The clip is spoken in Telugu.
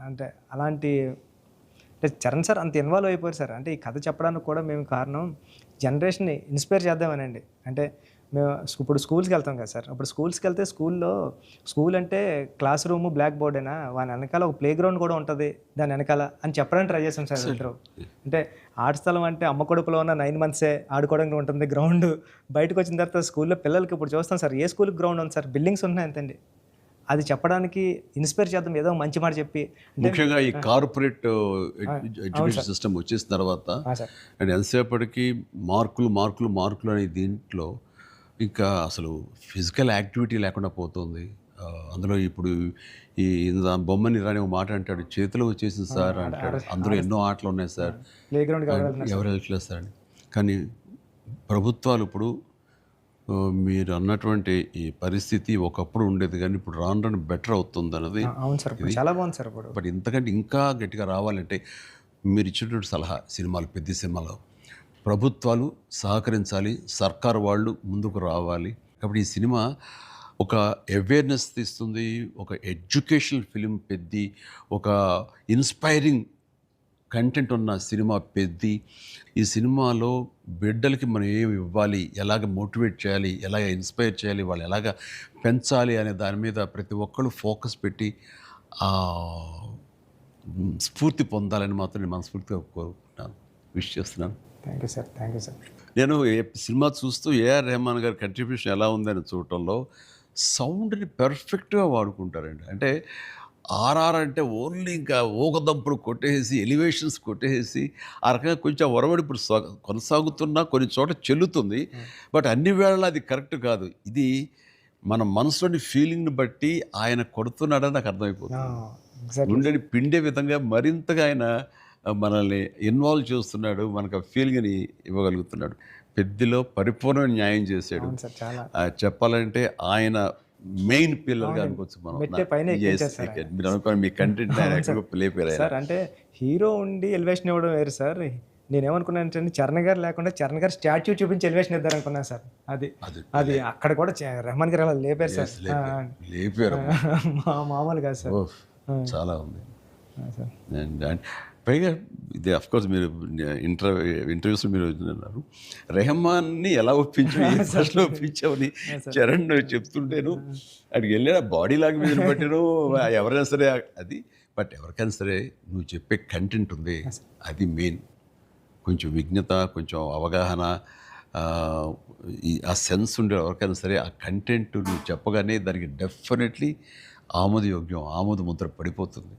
అంటే అలాంటి అంటే చరణ్ సార్ అంత ఇన్వాల్వ్ అయిపోయారు సార్. అంటే ఈ కథ చెప్పడానికి కూడా మేము కారణం జనరేషన్‌ని ఇన్‌స్పైర్ చేద్దామనండి. అంటే మేము ఇప్పుడు స్కూల్స్‌కెళ్తాం కదా సార్. అప్పుడు స్కూల్స్‌కెళ్తే స్కూల్ అంటే క్లాస్ రూము, బ్లాక్ బోర్డేనా వాని ఎనకాల ఒక ప్లే గ్రౌండ్ కూడా ఉంటది. దాని ఎనకాల అని చెప్పడానికి ట్రై చేసాం సార్ ఇద్దరం. అంటే ఆట స్థలం అంటే అమ్మ కడుపులో ఉన్న 9 మంత్సే ఆడుకోవడానికి ఉంటుంది గ్రౌండు. బయటకొచ్చిన తర్వాత స్కూల్‌లో పిల్లలకి ఇప్పుడు చూస్తాం సార్. ఏ స్కూల్‌కి గ్రౌండ్ ఉంది సార్? బిల్డింగ్స్ ఉంటున్నాయి అంతండి. అది చెప్పడానికి ఇన్‌స్పైర్ చేద్దాం ఏదో మంచి మాట చెప్పి అంటే ముఖ్యంగా ఈ కార్పొరేట్ అవును ఎడ్యుకేషన్ సార్. సిస్టమ్ వచ్చేసిన తర్వాత ఆ! సార్. అండ్ ఎంతసేపటికి మార్కులు అనే దీంట్లో ఇంకా అసలు ఫిజికల్ యాక్టివిటీ లేకుండా పోతుంది. అందులో ఇప్పుడు ఈ బొమ్మని రాని ఒక మాట అంటాడు, చేతిలో వచ్చేసింది సార్ ఆడ ఆడ అంటాడు. అందులో ఎన్నో ఆటలు ఉన్నాయి సార్. ప్లే గ్రౌండ్‌కి ఎవరు వెళ్తున్నారు ఎవరు సార్? వెళ్ళట్లేదు సార్ అని. కానీ ప్రభుత్వాలు ఇప్పుడు మీరు అన్నటువంటి ఈ పరిస్థితి ఒకప్పుడు ఉండేది కానీ ఇప్పుడు రాను రాను బెటర్ అవుతుందన్నది అవును సార్. ఇప్పుడు ఇది. చాలా బాగుంది సార్ ఇప్పుడు. బట్ ఇంతకంటే ఇంకా గట్టిగా రావాలంటే మీరు ఇచ్చినటువంటి సలహా పెద్ద సినిమాలో ప్రభుత్వాలు సహకరించాలి, సర్కారు వాళ్ళు ముందుకు రావాలి. కాబట్టి ఈ సినిమా ఒక అవేర్నెస్ తీస్తుంది, ఒక ఎడ్యుకేషనల్ ఫిలిం పెద్ది, ఒక ఇన్స్పైరింగ్ కంటెంట్ ఉన్న సినిమా పెద్ది. ఈ సినిమాలో బిడ్డలకి మనం ఏమి ఇవ్వాలి, ఎలాగ మోటివేట్ చేయాలి, ఎలాగ ఇన్స్పైర్ చేయాలి, వాళ్ళు ఎలాగ పెంచాలి అనే దాని మీద ప్రతి ఒక్కళ్ళు ఫోకస్ పెట్టి స్ఫూర్తి పొందాలని మాత్రం నేను మనస్ఫూర్తిగా కోరుకుంటున్నాను, విష్ చేస్తున్నాను. Thank you sir. Thank you sir. నేను సినిమా చూస్తూ ఏఆర్ రెహమాన్ గారి కంట్రిబ్యూషన్ ఎలా ఉందని చూడటంలో సౌండ్ని పెర్ఫెక్ట్గా వాడుకుంటారండి. అంటే ఆర్ఆర్ అంటే ఓన్లీ ఇంకా ఊగదంపులు కొట్టేసి ఎలివేషన్స్ కొట్టేసి ఆ రకంగా కొంచెం ఒరవడి ఇప్పుడు కొనసాగుతున్నా కొన్ని చోట చెల్లుతుంది. బట్ అన్ని వేళలా అది కరెక్ట్ కాదు. ఇది మన మనసులోని ఫీలింగ్ని బట్టి ఆయన కొడుతున్నాడని నాకు అర్థమైపోతుంది. ఎగ్జాక్ట్లీ. గుండెని పిండే విధంగా మరింతగా ఆయన మనల్ని ఇన్వాల్వ్ చేస్తున్నాడు, మనకు ఆ ఫీలింగ్ని ఇవ్వగలుగుతున్నాడు. పెద్దిలో పరిపూర్ణమైన న్యాయం చేశాడు. అవును సార్. చాలా. చెప్పాలంటే ఆయన మెయిన్ పిల్లర్గా అనుకోవచ్చు మనం. మెట్టే పైన ఎక్కించారు సార్ ఆయన. మీరు అనుకోని మీ కంటెంట్ ఆయన అవును సార్. ఎక్కువ లేపారు ఆయన. సార్ అంటే హీరో ఉండి ఎలివేషన్ ఇవ్వడం వేరు సార్. నేనేమనుకున్నానంటే చరణ్ గారు లేకుండా చరణ్ గారు స్టాచ్యూ చూపించి ఎలివేషన్ ఇద్దారనుకున్నాను సార్. అది అది అక్కడ కూడా రెహమాన్ గారు అలా లేపారు సార్. లేపారు. మామూలు కాదు సార్. చాలా ఉంది. సార్. అండ్ పైగా ఇది అఫ్కోర్స్ మీరు ఇంటర్వ్యూస్ మీరు అన్నారు రెహమాన్ని ఎలా ఫస్ట్లో ఒప్పించావని చరణ్ చెప్తుంటేను అక్కడికి వెళ్ళాడు బాడీ లాంగ్వేజ్ బట్టిను ఎవరైనా సరే అది. బట్ ఎవరికైనా సరే నువ్వు చెప్పే కంటెంట్ ఉంది, అది మెయిన్. కొంచెం విజ్ఞత, కొంచెం అవగాహన, ఆ సెన్స్ ఉండే ఎవరికైనా సరే ఆ కంటెంట్ నువ్వు చెప్పగానే దానికి డెఫినెట్లీ ఆమోదయోగ్యం, ఆమోద ముద్ర పడిపోతుంది.